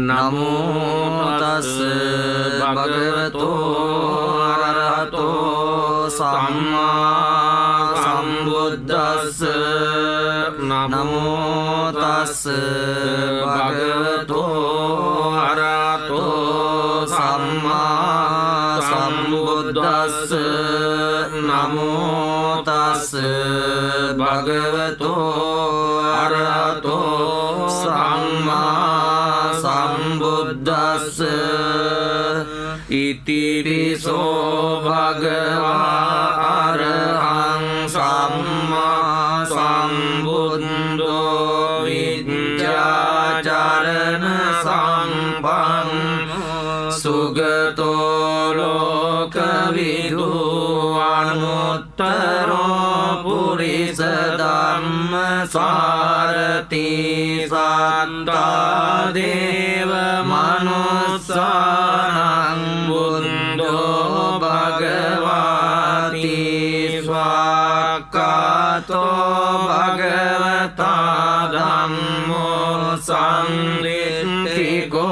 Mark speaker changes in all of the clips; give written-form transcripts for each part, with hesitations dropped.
Speaker 1: නමෝ තස් භගවතෝ අරහතෝ සම්මා සම්බුද්දස්ස නමෝ තස් භගවතෝ අරහතෝ සම්මා සම්බුද්දස්ස නමෝ තස් භගවතෝ අරහතෝ සම්මා සම්බුද්දස්ස ඉතිරිසෝ භගවා අරහං සම්මා සම්බුද්ධෝ විද්‍යාචරණ සම්පන්න සුගතෝ ලෝකවිදු අනුත්තරෝ පුරිස ධම්ම සාරති සත්තා දේව මනුස්සානං බුද්ධෝ භගවාති ස්වාක්ඛාතෝ භගවතා ධම්මෝ සංදිත්තිකෝ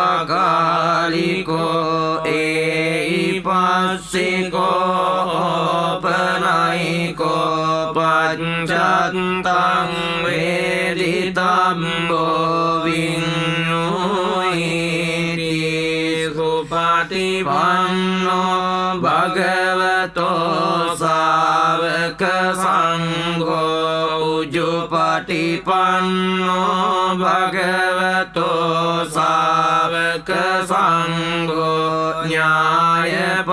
Speaker 1: අකාලිකෝ ඒයිපස්සිකෝ පනයිකෝ පච්චත්තං වේදිතම්බෝ විඤ්ඤුයිති සුපටිපන්නෝ භගවතෝ සාවක සංඝෝ උජුපටිපන්නෝ භගවතෝ සාවක සංඝෝ ඥායපටිපන්නෝ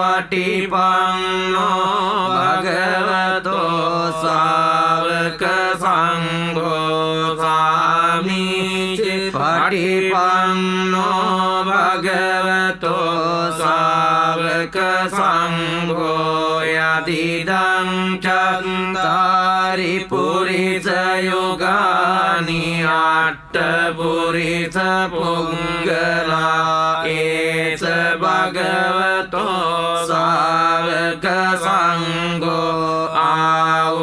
Speaker 1: භගවතෝ සාවක සංඝෝ සාමීචි පටිපන්නෝ භගවතෝ සාවක සංඝෝ යදිදං චත්තාරි පුරිස යුගානි අට්ඨ පුරිස පුංගලා ඒස භගවතෝ සාවක සංඝෝ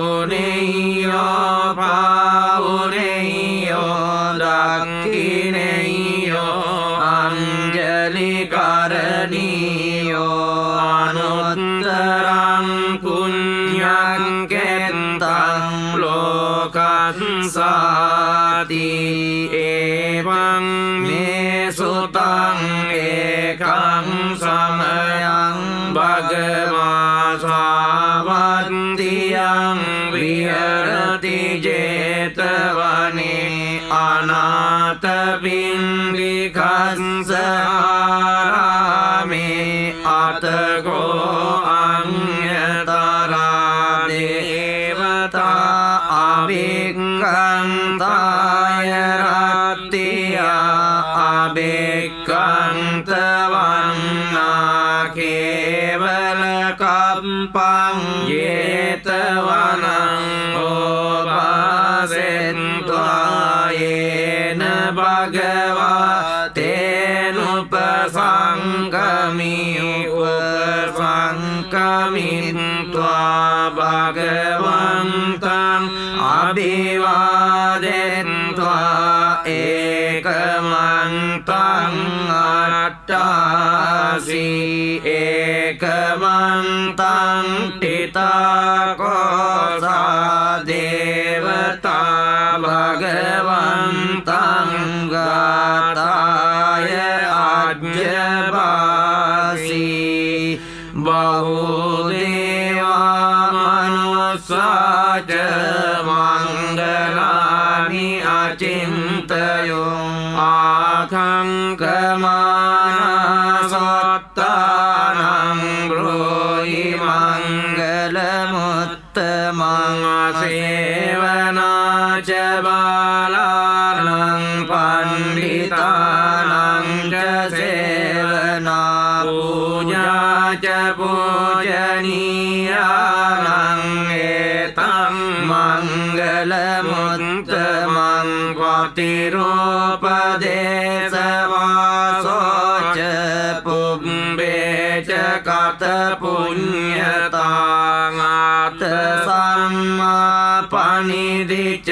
Speaker 1: ආවුනේයෝ පාවුනේයෝ දක්ඛිනේයෝ අංජලි කරණීයෝ අනුත්තරං පුඤ්ඤං කෙත්තං ලෝකස්සාති එවං මේ සුතං ඒකං සමයං භගවා සාවත්තියං විහෙරති ජේතවනේ අනාථ පින්ඩිකස්ස ආරාමේ අතගෝ අඤ්ඤතරා දේවතා අභික්ඛන්තාය රත්තියා අභික්ඛන්තවන්නා කේවල කම්පං ජේතවනං ඕපාසෙන්त्वा යේන භගවා තේනුපසංගමි උපසංගමිත්වා භගවන්තං අභිවාදෙත්වා ඒකමන්තං අට්ඨාසී ඒකමන්තං තිතාකෝසා දේවතා භගවන්තං ගාතාය අජ්ජපාසී බහුදේවා මනුස්සාච මංගලානි අචින්තයෝ ආඛංකමානා සත්තානං බ්‍රෝහි මංගලමුත්තමං සේවනාච බාලානං පණ්ඩිතානං ච සේවනා පූජාච පූජනීයානං ඒතං මංගලමුත්තමං පතිරෝපදේශවාසෝච පුබ්බේච කත පුඤ්ඤතාං ආත සම්මා පනිදිච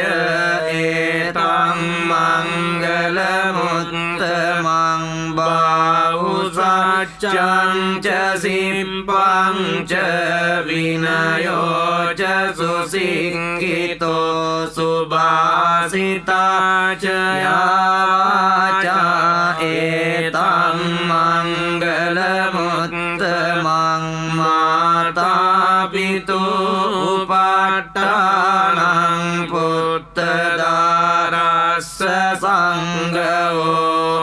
Speaker 1: ඒතං මංගලමුත්තමං จังจะสิมปังจะวินโยจะสุสิงกิโตสุบาสิตาจะยาวาจาเอตังมังกลมุตตมังมาตาปิตุปัตตานังพุทธดารัสสะสังฆโอ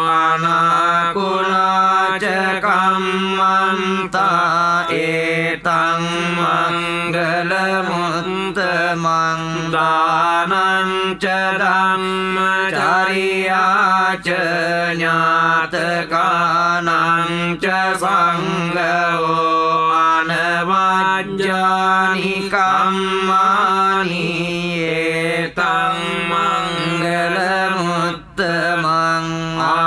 Speaker 1: อานาคุลาจกัมมันตาเอตังมังกลมุตตมังดานันจะดัมมจาริยาเจญาตกานังจะสังฆโออนวัจจานิกัมมานิเอตังมังกลมุตตมังอา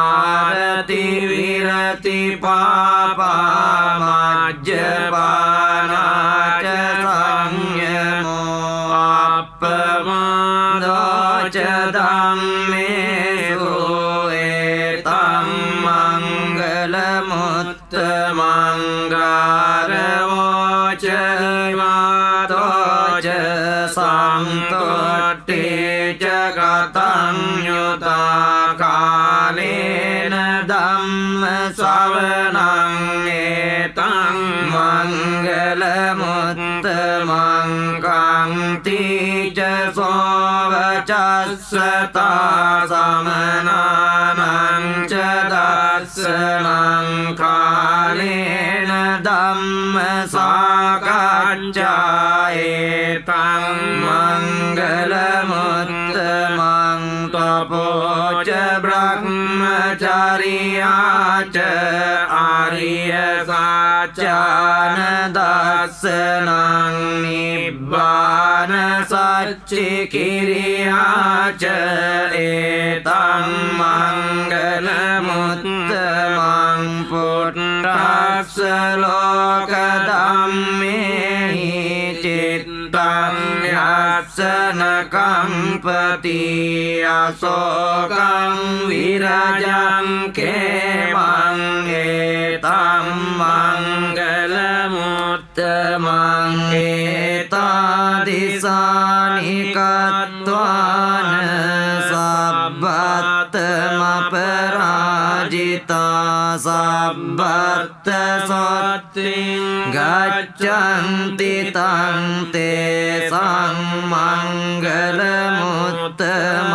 Speaker 1: รติวิรติปาปามัจจปานาจะสังยโมอัปปมาโดจะธัมเมสุเอตัมมังกลมุตตมังการโวจะมาโตจะสัมตุติจะกตัญญูตากาเลนะธัมมสาวนังเอตังมังกลมุตตมังกังติจะโสวจัสสตาสัมนานังจะดัสสนังคาเลนะธัมมสากัจจาเอตังมังกลมุตตมังตโปจะบรมจาริยาจะอาริยสัจจานดัสสนังนิพพานสัจจิกิริยาจะเอตังมังกลมุตตมังพุทธัสสะโลกธัมเมหิจิตตังยัสสนกัมปติอโศกังวิราจังเขมังเอตัมมังกลมุตตมังเอตาดิสานิกัตตวานสัพพัตตมปราจิตาสัพพัตตสัตติกัจจันติตังเตสังมังกลมุตตมั